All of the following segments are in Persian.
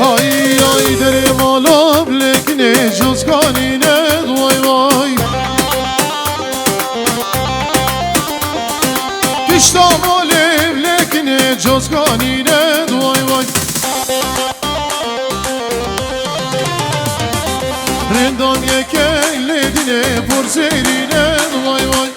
های های در مالم لکنه جزگانی ند وای وای کشتا مالم لکنه جزگانی ند وای وای رندام یکی لدینه پرزیری ند وای وای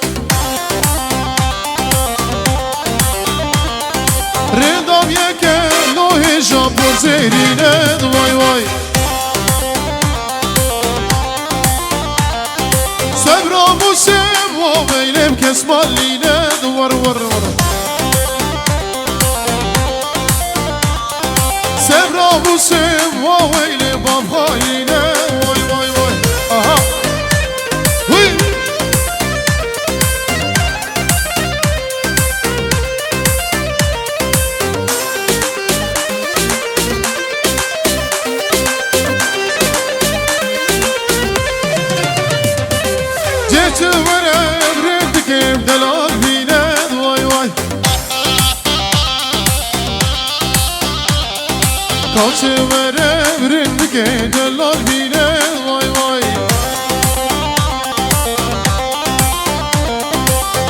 رندام یکی نوه جا پرزیری ند وای وای سبرا موسیم و ویلم کس مالی ند ور ور ور سبرا موسیم و ویلم بابایی ند وای وای وای آها وی جيت ورا بريدك بدلال بيناد واي واي كوش ورا بريدك بدلال بيناد واي واي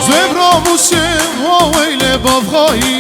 زبرا موسم وويل باب خاين